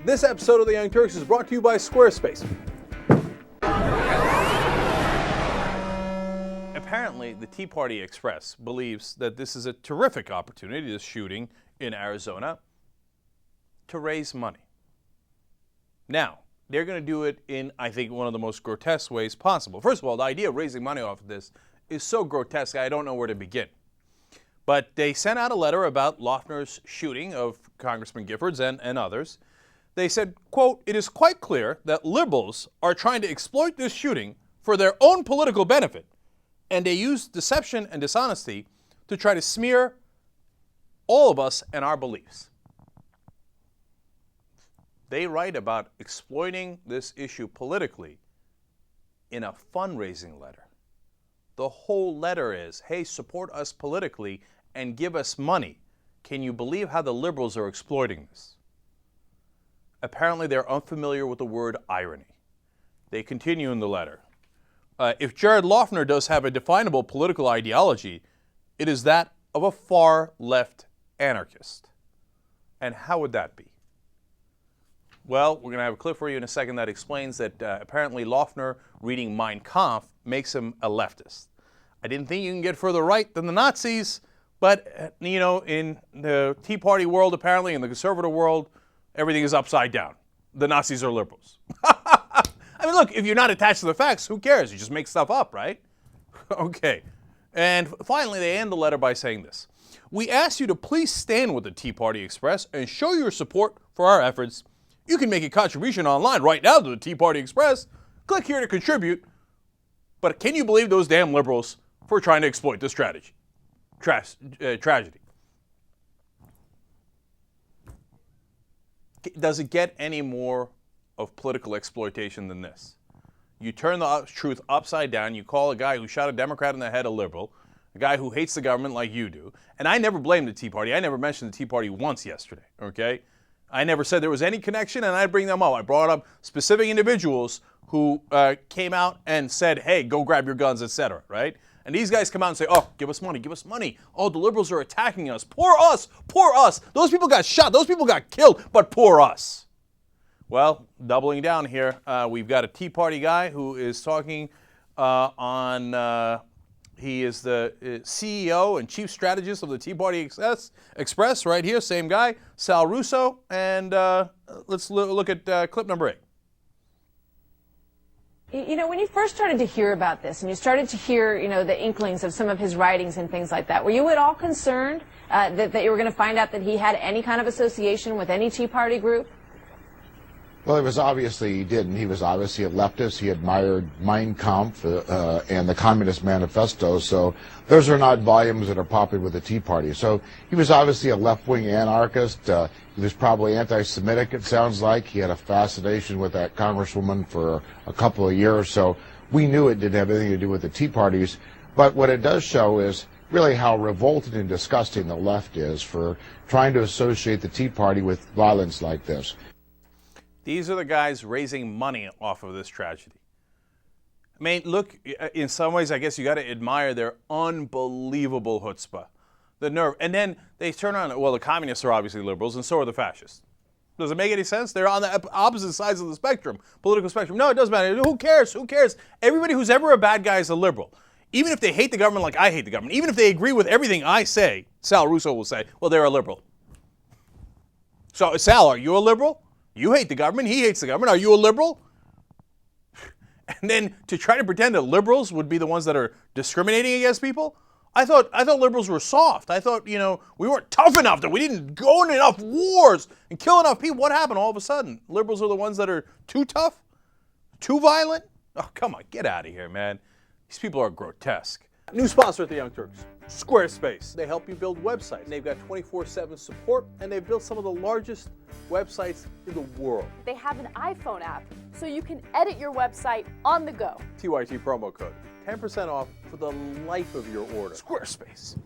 This episode of The Young Turks is brought to you by Squarespace. Apparently, the Tea Party Express believes that this is a terrific opportunity, this shooting in Arizona, to raise money. Now, they're going to do it in, I think, one of the most grotesque ways possible. First of all, the idea of raising money off of this is so grotesque, I don't know where to begin. But they sent out a letter about Loughner's shooting of Congressman Giffords and others. They said, quote, "It is quite clear that liberals are trying to exploit this shooting for their own political benefit, and they use deception and dishonesty to try to smear all of us and our beliefs." They write about exploiting this issue politically in a fundraising letter. The whole letter is, hey, support us politically and give us money. Can you believe how the liberals are exploiting this? Apparently, they're unfamiliar with the word irony. They continue in the letter. If Jared Loughner does have a definable political ideology, it is that of a far-left anarchist. And how would that be? Well, we're going to have a clip for you in a second that explains that apparently Loughner reading Mein Kampf makes him a leftist. I didn't think you can get further right than the Nazis, but, you know, in the Tea Party world, apparently, in the conservative world, everything is upside down. The Nazis are liberals. I mean, look, if you're not attached to the facts, who cares? You just make stuff up, right? Okay. And finally, they end the letter by saying this. "We ask you to please stand with the Tea Party Express and show your support for our efforts. You can make a contribution online right now to the Tea Party Express. Click here to contribute. But can you believe those damn liberals for trying to exploit this tragedy? Does it get any more of political exploitation than this? You turn the truth upside down. You call a guy who shot a Democrat in the head a liberal, a guy who hates the government like you do. And I never blamed the Tea Party. I never mentioned the Tea Party once yesterday, okay? I never said there was any connection, and I'd bring them up. I brought up specific individuals who came out and said, hey, go grab your guns, etc., right? And these guys come out and say, oh, give us money, give us money. Oh, the liberals are attacking us. Poor us, poor us. Those people got shot, those people got killed, but poor us. Well, doubling down here, we've got a Tea Party guy who is talking he is the CEO and chief strategist of the Tea Party Express, right here, same guy, Sal Russo. And let's look at clip number 8. You know, when you first started to hear about this and you started to hear, you know, the inklings of some of his writings and things like that, were you at all concerned that you were going to find out that he had any kind of association with any Tea Party group? Well, it was obviously he didn't. He was obviously a leftist. He admired Mein Kampf and the Communist Manifesto. So those are not volumes that are popular with the Tea Party. So he was obviously a left-wing anarchist. He was probably anti-Semitic, it sounds like. He had a fascination with that congresswoman for a couple of years. So we knew it didn't have anything to do with the Tea Parties. But what it does show is really how revolted and disgusting the left is for trying to associate the Tea Party with violence like this. These are the guys raising money off of this tragedy. I mean, look, in some ways, I guess you got to admire their unbelievable chutzpah, the nerve. And then they turn around, well, the communists are obviously liberals, and so are the fascists. Does it make any sense? They're on the opposite sides of the spectrum, political spectrum. No, it doesn't matter. Who cares? Who cares? Everybody who's ever a bad guy is a liberal. Even if they hate the government like I hate the government, even if they agree with everything I say, Sal Russo will say, well, they're a liberal. So, Sal, are you a liberal? You hate the government. He hates the government. Are you a liberal? And then to try to pretend that liberals would be the ones that are discriminating against people? I thought liberals were soft. I thought, you know, we weren't tough enough, that we didn't go in enough wars and kill enough people. What happened all of a sudden? Liberals are the ones that are too tough? Too violent? Oh, come on, get out of here, man. These people are grotesque. New sponsor at the Young Turks, Squarespace. They help you build websites. They've got 24/7 support, and they've built some of the largest websites in the world. They have an iPhone app, so you can edit your website on the go. TYT promo code, 10% off for the life of your order. Squarespace.